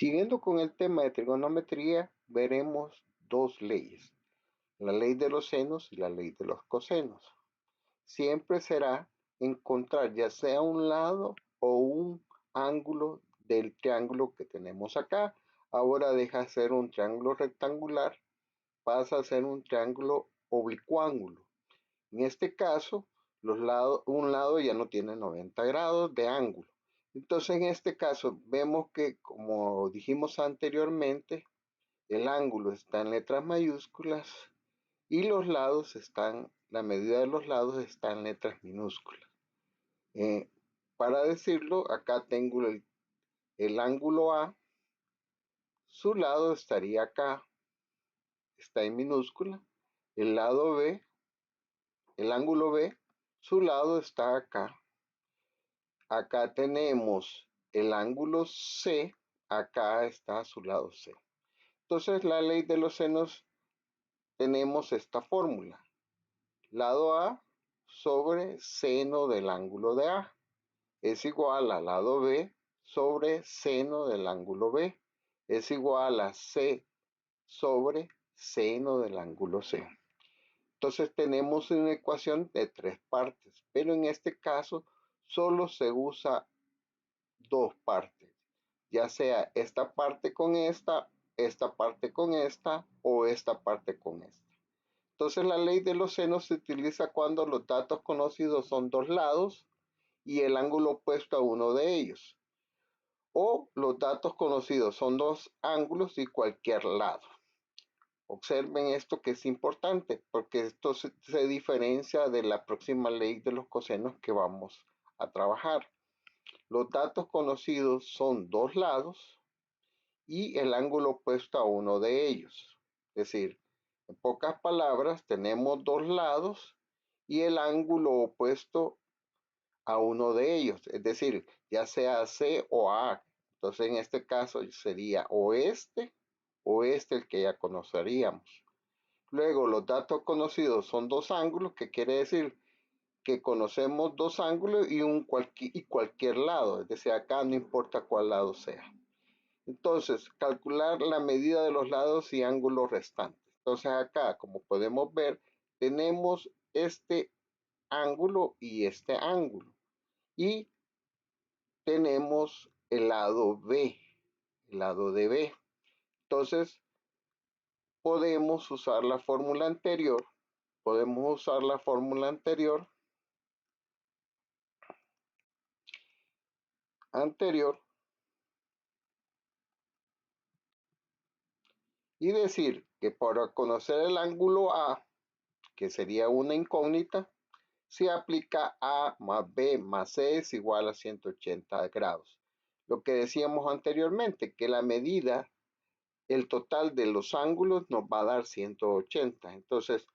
Siguiendo con el tema de trigonometría, veremos dos leyes, la ley de los senos y la ley de los cosenos. Siempre será encontrar ya sea un lado o un ángulo del triángulo que tenemos acá. Ahora deja de ser un triángulo rectangular, pasa a ser un triángulo oblicuángulo. En este caso, un lado ya no tiene 90 grados de ángulo. Entonces, en este caso, vemos que, como dijimos anteriormente, el ángulo está en letras mayúsculas y la medida de los lados está en letras minúsculas. Para decirlo, acá tengo el ángulo A, su lado estaría acá, está en minúscula. El lado B, el ángulo B, su lado está acá. Acá tenemos el ángulo C, acá está a su lado C. Entonces, la ley de los senos, tenemos esta fórmula. Lado A sobre seno del ángulo de A es igual a lado B sobre seno del ángulo B. Es igual a C sobre seno del ángulo C. Entonces tenemos una ecuación de tres partes, pero en este caso solo se usa dos partes, ya sea esta parte con esta parte con esta o esta parte con esta. Entonces la ley de los senos se utiliza cuando los datos conocidos son dos lados y el ángulo opuesto a uno de ellos. O los datos conocidos son dos ángulos y cualquier lado. Observen esto que es importante porque esto se diferencia de la próxima ley de los cosenos que vamos a trabajar. Los datos conocidos son dos lados y el ángulo opuesto a uno de ellos. Es decir, en pocas palabras, tenemos dos lados y el ángulo opuesto a uno de ellos. Es decir, ya sea C o A. Entonces, en este caso sería oeste el que ya conoceríamos. Luego, los datos conocidos son dos ángulos, que quiere decir que conocemos dos ángulos y cualquier lado. Es decir, acá no importa cuál lado sea. Entonces, calcular la medida de los lados y ángulos restantes. Entonces, acá, como podemos ver, tenemos este ángulo y este ángulo. Y tenemos el lado B, el lado de B. Entonces, podemos usar la fórmula anterior. Podemos usar la fórmula anterior y decir que para conocer el ángulo A, que sería una incógnita, se aplica A más B más C es igual a 180 grados. Lo que decíamos anteriormente, que la medida, el total de los ángulos nos va a dar 180. Entonces,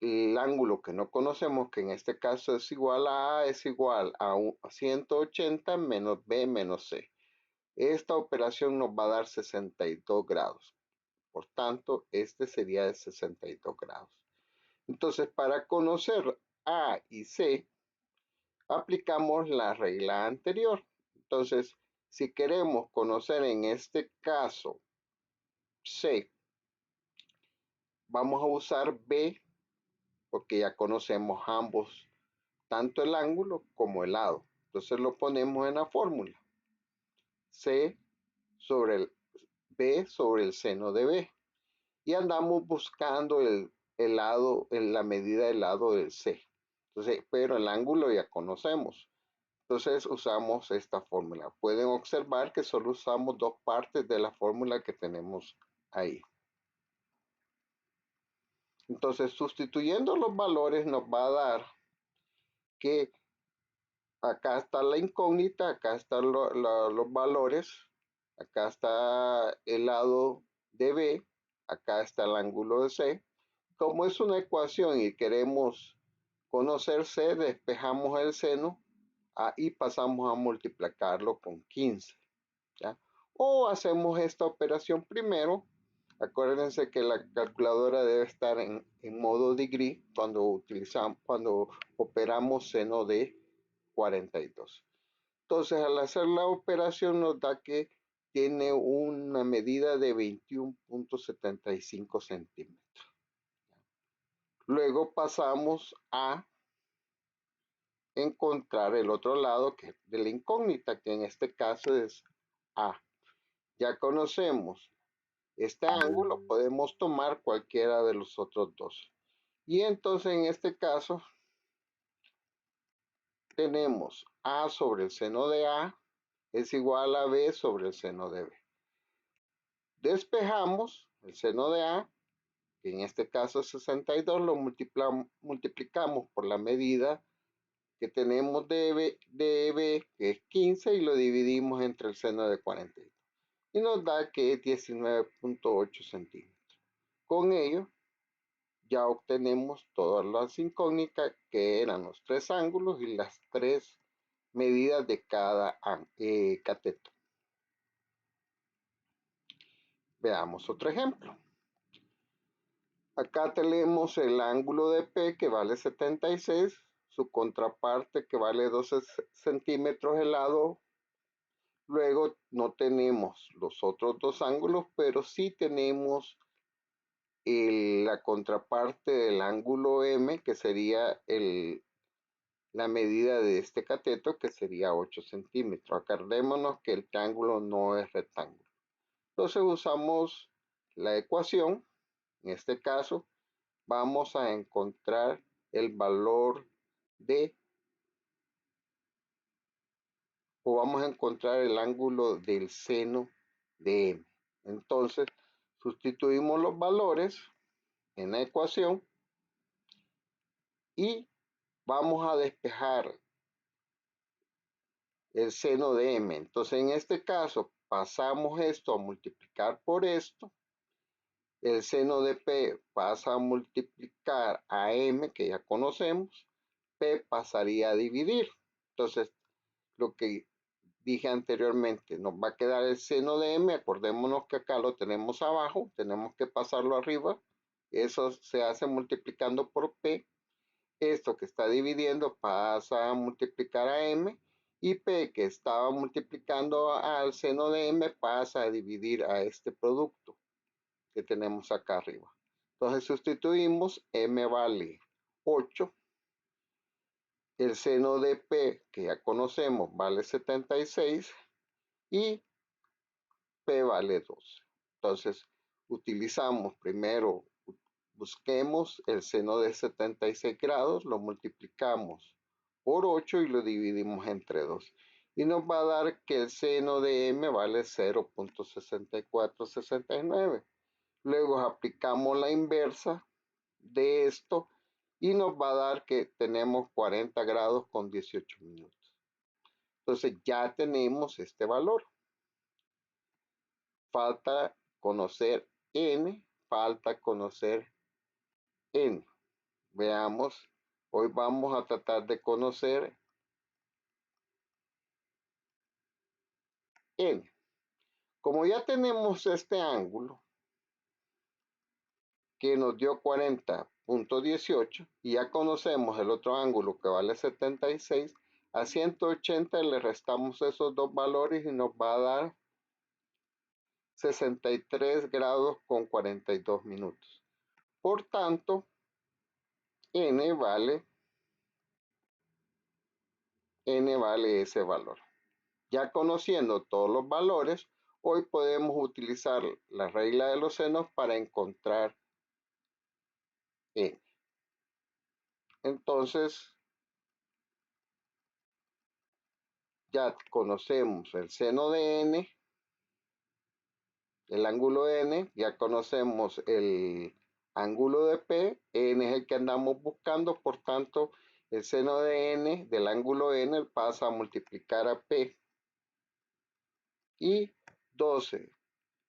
el ángulo que no conocemos, que en este caso es igual a A, es igual a 180 menos B menos C. Esta operación nos va a dar 62 grados. Por tanto, este sería de 62 grados. Entonces, para conocer A y C, aplicamos la regla anterior. Entonces, si queremos conocer en este caso C, vamos a usar B porque ya conocemos ambos, tanto el ángulo como el lado. Entonces lo ponemos en la fórmula. C sobre el B sobre el seno de B. Y andamos buscando la medida del lado del C. Entonces, pero el ángulo ya conocemos. Entonces usamos esta fórmula. Pueden observar que solo usamos dos partes de la fórmula que tenemos ahí. Entonces, sustituyendo los valores nos va a dar que acá está la incógnita, acá están los valores, acá está el lado de B, acá está el ángulo de C. Como es una ecuación y queremos conocer C, despejamos el seno y pasamos a multiplicarlo con 15. ¿Ya? O hacemos esta operación primero. Acuérdense que la calculadora debe estar en modo degree cuando operamos seno de 42. Entonces, al hacer la operación nos da que tiene una medida de 21.75 centímetros. Luego pasamos a encontrar el otro lado que es de la incógnita, que en este caso es A. Ya conocemos este ángulo, podemos tomar cualquiera de los otros dos. Y entonces en este caso tenemos A sobre el seno de A es igual a B sobre el seno de B. Despejamos el seno de A, que en este caso es 62, lo multiplicamos por la medida que tenemos de B, que es 15, y lo dividimos entre el seno de 42. Y nos da que es 19.8 centímetros. Con ello, ya obtenemos todas las incógnitas, que eran los tres ángulos y las tres medidas de cada cateto. Veamos otro ejemplo. Acá tenemos el ángulo de P, que vale 76, su contraparte, que vale 12 centímetros el lado. Luego no tenemos los otros dos ángulos, pero sí tenemos la contraparte del ángulo M, que sería la medida de este cateto, que sería 8 centímetros. Acordémonos que el triángulo no es rectángulo. Entonces usamos la ecuación. En este caso vamos a encontrar el valor vamos a encontrar el ángulo del seno de M. Entonces sustituimos los valores en la ecuación y vamos a despejar el seno de M. Entonces en este caso pasamos esto a multiplicar por esto. El seno de P pasa a multiplicar a M, que ya conocemos. P pasaría a dividir. Entonces lo que dije anteriormente, nos va a quedar el seno de M. Acordémonos que acá lo tenemos abajo, tenemos que pasarlo arriba. Eso se hace multiplicando por P. Esto que está dividiendo pasa a multiplicar a M, y P, que estaba multiplicando al seno de M, pasa a dividir a este producto que tenemos acá arriba. Entonces sustituimos, M vale 8, el seno de P, que ya conocemos, vale 76, y P vale 12. Entonces utilizamos primero, busquemos el seno de 76 grados, lo multiplicamos por 8 y lo dividimos entre 2. Y nos va a dar que el seno de M vale 0.6469. Luego aplicamos la inversa de esto y nos va a dar que tenemos 40 grados con 18 minutos. Entonces ya tenemos este valor. Falta conocer N, falta conocer N. Veamos, hoy vamos a tratar de conocer N. Como ya tenemos este ángulo, que nos dio 40.18, y ya conocemos el otro ángulo que vale 76, a 180 le restamos esos dos valores y nos va a dar 63 grados con 42 minutos. Por tanto, N vale ese valor. Ya conociendo todos los valores, hoy podemos utilizar la regla de los senos para encontrar N. Entonces, ya conocemos el seno de N, el ángulo de N, ya conocemos el ángulo de P, N es el que andamos buscando, por tanto, el seno de N del ángulo N pasa a multiplicar a P. Y 12.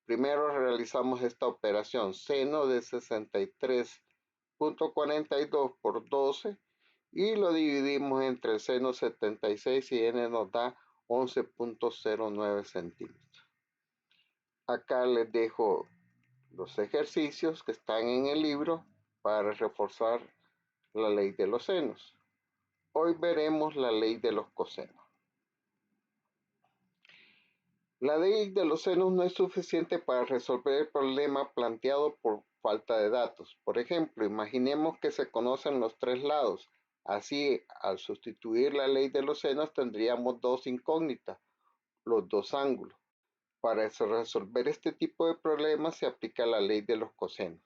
Primero realizamos esta operación, seno de 63.42 por 12, y lo dividimos entre el seno 76 y N nos da 11.09 centímetros. Acá les dejo los ejercicios que están en el libro para reforzar la ley de los senos. Hoy veremos la ley de los cosenos. La ley de los senos no es suficiente para resolver el problema planteado por falta de datos. Por ejemplo, imaginemos que se conocen los tres lados. Así, al sustituir la ley de los senos, tendríamos dos incógnitas, los dos ángulos. Para resolver este tipo de problemas se aplica la ley de los cosenos,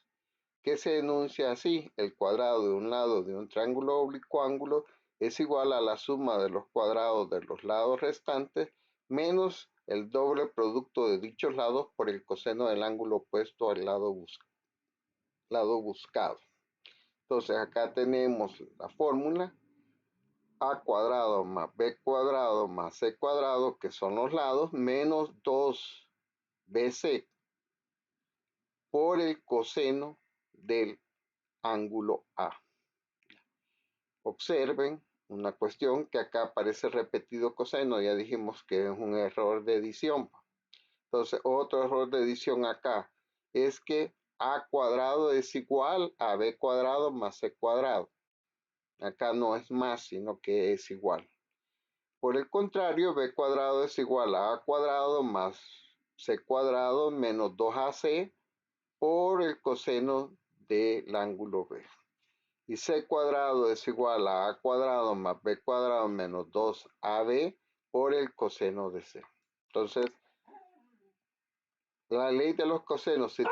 que se enuncia así: el cuadrado de un lado de un triángulo oblicuo es igual a la suma de los cuadrados de los lados restantes menos el doble producto de dichos lados por el coseno del ángulo opuesto al lado buscado. Entonces acá tenemos la fórmula: a cuadrado más b cuadrado más c cuadrado, que son los lados, menos 2bc por el coseno del ángulo A. Observen una cuestión, que acá aparece repetido coseno, ya dijimos que es un error de edición. Entonces, otro error de edición acá es que a cuadrado es igual a b cuadrado más c cuadrado. Acá no es más, sino que es igual. Por el contrario, b cuadrado es igual a cuadrado más c cuadrado menos 2ac por el coseno del ángulo B. Y c cuadrado es igual a cuadrado más b cuadrado menos 2ab por el coseno de c. Entonces, la ley de los cosenos se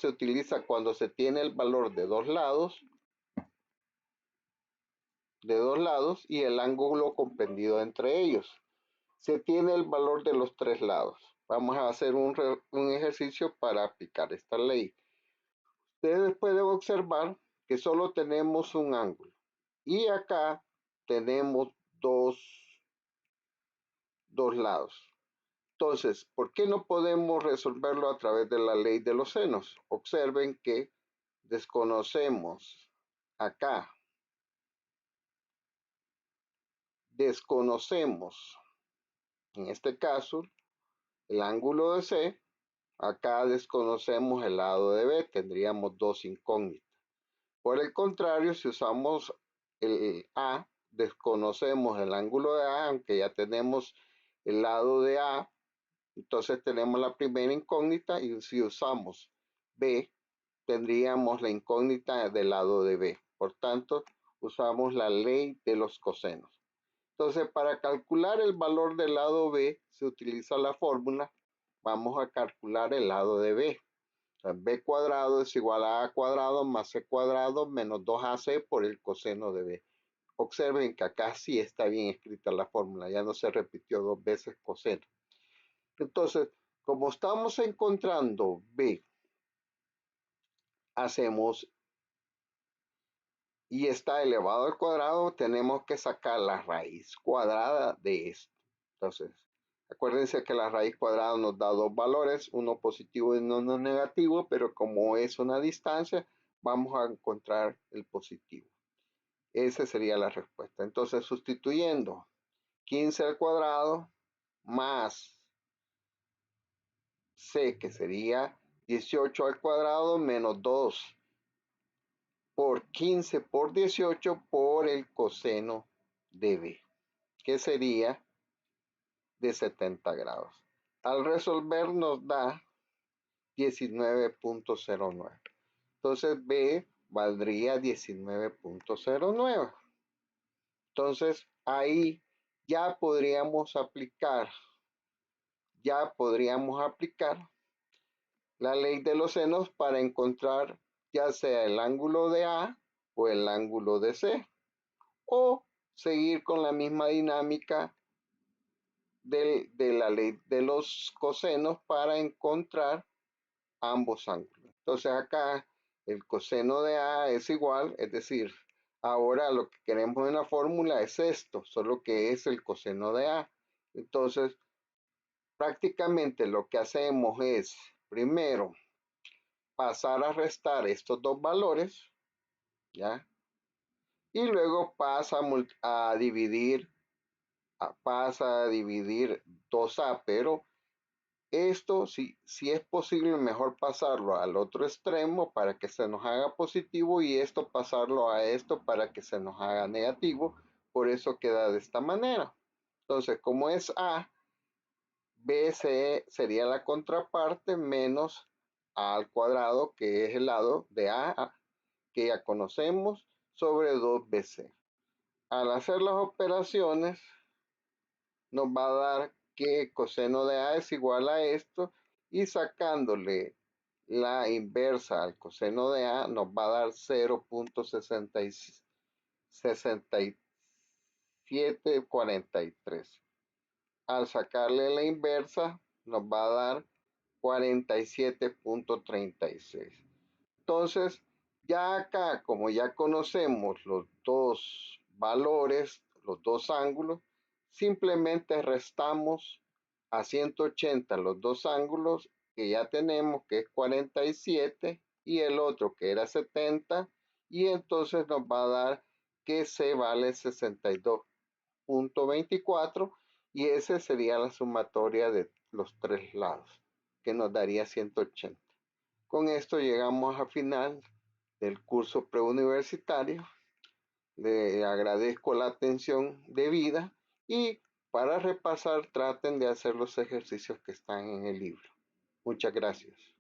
utiliza cuando se tiene el valor de dos lados y el ángulo comprendido entre ellos. Se tiene el valor de los tres lados. Vamos a hacer un ejercicio para aplicar esta ley. Ustedes pueden observar que solo tenemos un ángulo y acá tenemos dos lados. Entonces, ¿por qué no podemos resolverlo a través de la ley de los senos? Observen que desconocemos acá, en este caso, el ángulo de C. Acá desconocemos el lado de B, tendríamos dos incógnitas. Por el contrario, si usamos el A, desconocemos el ángulo de A, aunque ya tenemos el lado de A, entonces tenemos la primera incógnita, y si usamos B, tendríamos la incógnita del lado de B. Por tanto, usamos la ley de los cosenos. Entonces, para calcular el valor del lado B, se utiliza la fórmula. Vamos a calcular el lado de B. B cuadrado es igual a A cuadrado más C cuadrado menos 2AC por el coseno de B. Observen que acá sí está bien escrita la fórmula, ya no se repitió dos veces coseno. Entonces, como estamos encontrando B, hacemos, y está elevado al cuadrado, tenemos que sacar la raíz cuadrada de esto. Entonces, acuérdense que la raíz cuadrada nos da dos valores, uno positivo y uno negativo, pero como es una distancia, vamos a encontrar el positivo. Esa sería la respuesta. Entonces, sustituyendo 15 al cuadrado más C, que sería 18 al cuadrado menos 2 por 15 por 18 por el coseno de B, que sería de 70 grados. Al resolver nos da 19.09. Entonces B valdría 19.09. Entonces ahí ya podríamos aplicar la ley de los senos para encontrar ya sea el ángulo de A o el ángulo de C, o seguir con la misma dinámica de la ley de los cosenos para encontrar ambos ángulos. Entonces acá el coseno de A es igual, es decir, ahora lo que queremos en la fórmula es esto, solo que es el coseno de A. Entonces, prácticamente lo que hacemos es, primero, pasar a restar estos dos valores, ¿ya? Y luego pasa a dividir 2A, pero esto, si es posible, mejor pasarlo al otro extremo para que se nos haga positivo, y esto pasarlo a esto para que se nos haga negativo, por eso queda de esta manera. Entonces, como es A, BC sería la contraparte menos A al cuadrado, que es el lado de A que ya conocemos, sobre 2BC. Al hacer las operaciones, nos va a dar que coseno de A es igual a esto, y sacándole la inversa al coseno de A nos va a dar 0.6743. Al sacarle la inversa nos va a dar 47.36. Entonces, ya acá, como ya conocemos los dos valores, los dos ángulos, simplemente restamos a 180 los dos ángulos que ya tenemos, que es 47, y el otro que era 70, y entonces nos va a dar que C vale 62.24, y esa sería la sumatoria de los tres lados, que nos daría 180. Con esto llegamos al final del curso preuniversitario. Le agradezco la atención debida, y para repasar traten de hacer los ejercicios que están en el libro. Muchas gracias.